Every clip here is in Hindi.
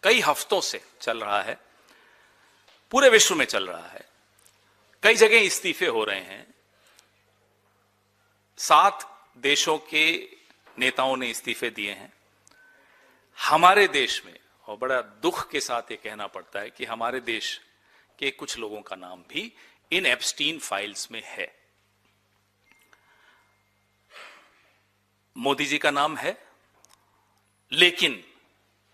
कई हफ्तों से चल रहा है, पूरे विश्व में चल रहा है। कई जगह इस्तीफे हो रहे हैं। 7 देशों के नेताओं ने इस्तीफे दिए हैं। हमारे देश में, और बड़ा दुख के साथ ये कहना पड़ता है कि हमारे देश के कुछ लोगों का नाम भी इन एप्स्टीन फाइल्स में है। मोदी जी का नाम है, लेकिन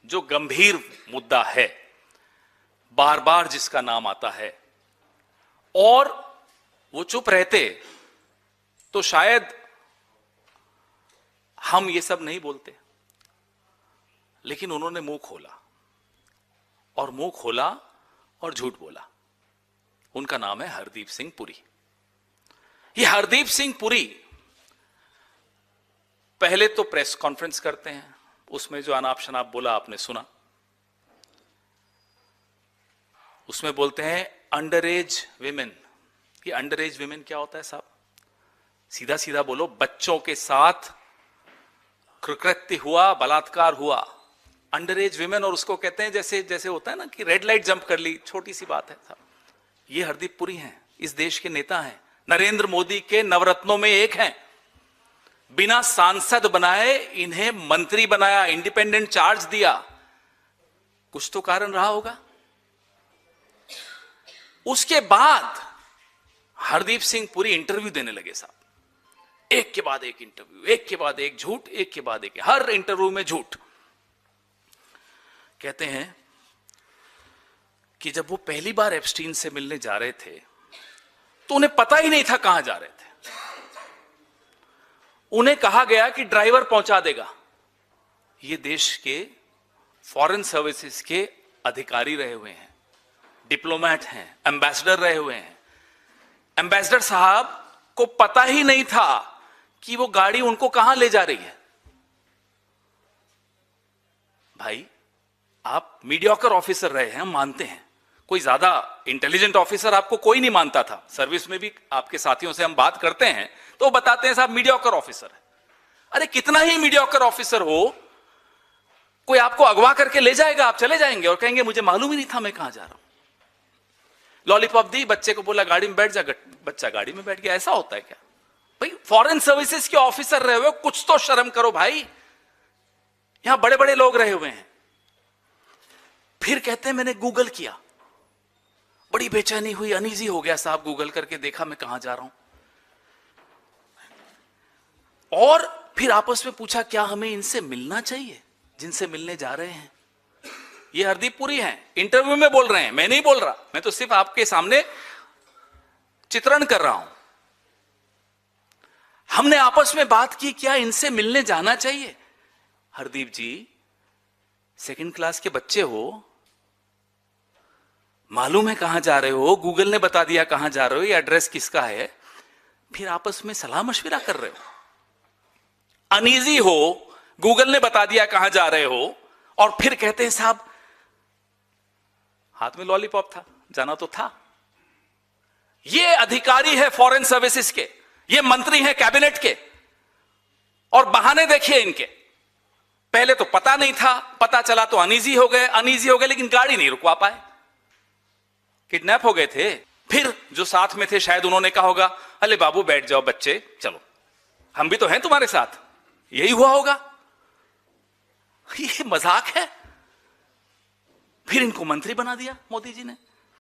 जो गंभीर मुद्दा है, बार बार जिसका नाम आता है, और वो चुप रहते तो शायद हम ये सब नहीं बोलते, लेकिन उन्होंने मुंह खोला, और मुंह खोला और झूठ बोला। उनका नाम है हरदीप सिंह पुरी। ये हरदीप सिंह पुरी पहले तो प्रेस कॉन्फ्रेंस करते हैं, उसमें जो अनाप शनाप बोला आपने सुना। उसमें बोलते हैं अंडर एज विमेन। ये अंडर एज विमेन क्या होता है साहब? सीधा सीधा बोलो, बच्चों के साथ कृत्य हुआ, बलात्कार हुआ, अंडर एज विमेन। और उसको कहते हैं जैसे जैसे होता है ना कि रेड लाइट जंप कर ली, छोटी सी बात है साहब। ये हरदीप पुरी हैं, इस देश के नेता हैं, नरेंद्र मोदी के नवरत्नों में एक हैं। बिना सांसद बनाए इन्हें मंत्री बनाया, इंडिपेंडेंट चार्ज दिया। कुछ तो कारण रहा होगा। उसके बाद हरदीप सिंह पुरी इंटरव्यू देने लगे साहब, एक के बाद एक इंटरव्यू, एक के बाद एक झूठ, एक के बाद एक, हर इंटरव्यू में झूठ। कहते हैं कि जब वो पहली बार एप्स्टीन से मिलने जा रहे थे तो उन्हें पता ही नहीं था कहां जा रहे थे। उन्हें कहा गया कि ड्राइवर पहुंचा देगा। ये देश के फॉरेन सर्विसेज के अधिकारी रहे हुए हैं, डिप्लोमेट हैं, एम्बेसडर रहे हुए हैं। एम्बेसडर साहब को पता ही नहीं था कि वो गाड़ी उनको कहां ले जा रही है। भाई, आप मीडियोकर ऑफिसर रहे हैं, हम मानते हैं। कोई ज्यादा इंटेलिजेंट ऑफिसर आपको कोई नहीं मानता था। सर्विस में भी आपके साथियों से हम बात करते हैं तो वो बताते हैं साहब मीडियोकर ऑफिसर है। अरे कितना ही मीडियोकर ऑफिसर हो, कोई आपको अगवा करके ले जाएगा, आप चले जाएंगे और कहेंगे मुझे मालूम ही नहीं था मैं कहां जा रहा हूं। लॉलीपॉप दी, बच्चे को बोला गाड़ी में बैठ जा, बच्चा गाड़ी में बैठ गया। ऐसा होता है क्या भाई? फॉरेन सर्विसेज के ऑफिसर रहे हुए, कुछ तो शर्म करो भाई। यहां बड़े बड़े लोग रहे हुए हैं। फिर कहते हैं मैंने गूगल किया, बड़ी बेचैनी हुई, अनईजी हो गया साहब, गूगल करके देखा मैं कहां जा रहा हूं। और फिर आपस में पूछा क्या हमें इनसे मिलना चाहिए जिनसे मिलने जा रहे हैं? ये हरदीप पुरी हैं, इंटरव्यू में बोल रहे हैं, मैं नहीं बोल रहा, मैं तो सिर्फ आपके सामने चित्रण कर रहा हूं। हमने आपस में बात की क्या इनसे मिलने जाना चाहिए? हरदीप जी, सेकंड क्लास के बच्चे हो, मालूम है कहां जा रहे हो, गूगल ने बता दिया कहां जा रहे हो, ये एड्रेस किसका है, फिर आपस में सलाह मशविरा कर रहे हो। अनईजी हो, गूगल ने बता दिया कहां जा रहे हो, और फिर कहते हैं साहब हाथ में लॉलीपॉप था, जाना तो था। ये अधिकारी है फॉरेन सर्विसेज के, ये मंत्री हैं कैबिनेट के, और बहाने देखिए इनके। पहले तो पता नहीं था, पता चला तो अनईजी हो गए, लेकिन गाड़ी नहीं रुकवा पाए, किडनैप हो गए थे। फिर जो साथ में थे शायद उन्होंने कहा होगा अरे बाबू बैठ जाओ बच्चे, चलो हम भी तो हैं तुम्हारे साथ। यही हुआ होगा। ये मजाक है। फिर इनको मंत्री बना दिया मोदी जी ने।